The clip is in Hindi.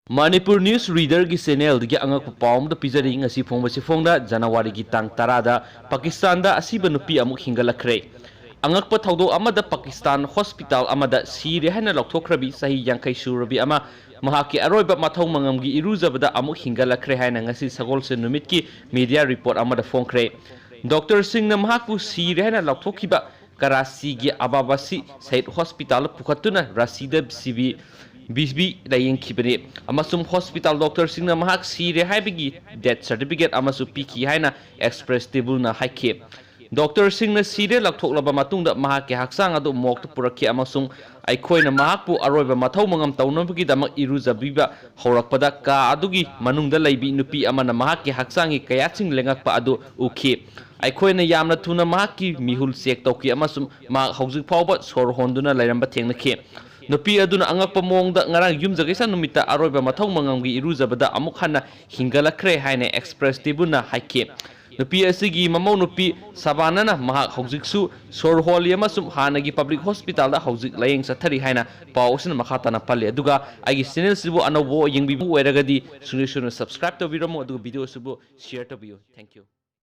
Manipur News Reader की चैनल की अंगक पाउम द पिजरी ngasi phongba फोंगदा जनवरी की तांग तरादा पाकिस्तान दा असीबा नुपी अमुक हिंगलखरे अंगक प थौदो अमदा पाकिस्तान हॉस्पिटल अमदा सीरे हैना लौथोखरबी सही यांखै सुरबी अमा महाकी अरोइबा मथौ मंगमगी इरुजबदा अमुक हिंगलखरे हैना ngasi सगोलसे नुमित की मीडिया रिपोर्ट अमदा फोंखरे डॉक्टर सिंह न महाकु सीरे हैना लौथोखिबा कराची की अबाबासी सहित हॉस्पिटल पुखतुना राशिदा सीबी बीसबी लायेंखिबने अमसुम हॉस्पिटल डॉक्टर सिंह महाक सीरे हाइबगी डेथ सर्टिफिकेट अमसु पीखी हाइना एक्सप्रेस टेबल ना हाइखे डॉक्टर सिंह सीरे लखोलबा मतुंग महाके हक्सांग अदु मोक पुरखि अमसुम अखोइना महाकु अरोइबा मथौ मंगम तौनबगी दमक इरुजबीबा हौरकपदा का अदुगी मनुंगदा लैबी नुपी अमना महाके हक्सांगी कयाचिंग लेंगकपा अदु उखि अखोइना यामना थुना महाकी मिहुल चेक तौकी अमसुम मा हौजिक फावबा सोर होंदुना लैरंबा थेंगनखि नुपी अदुना अंगप मोंगदा ngarang yum jagesa numita aroiba mathong mangamgi irujabada amuk hana hingalakre haine express tibuna haike nupi asigi mamau nupi sabanana maha hojiksu sor holi amasum hanagi public hospital da hojik layeng sathari haina pawsin makhatana palle aduga agi channel sibu anobo yengbi oiragadi sunu subscribe to viramo aduga video sibu share to view. Thank you.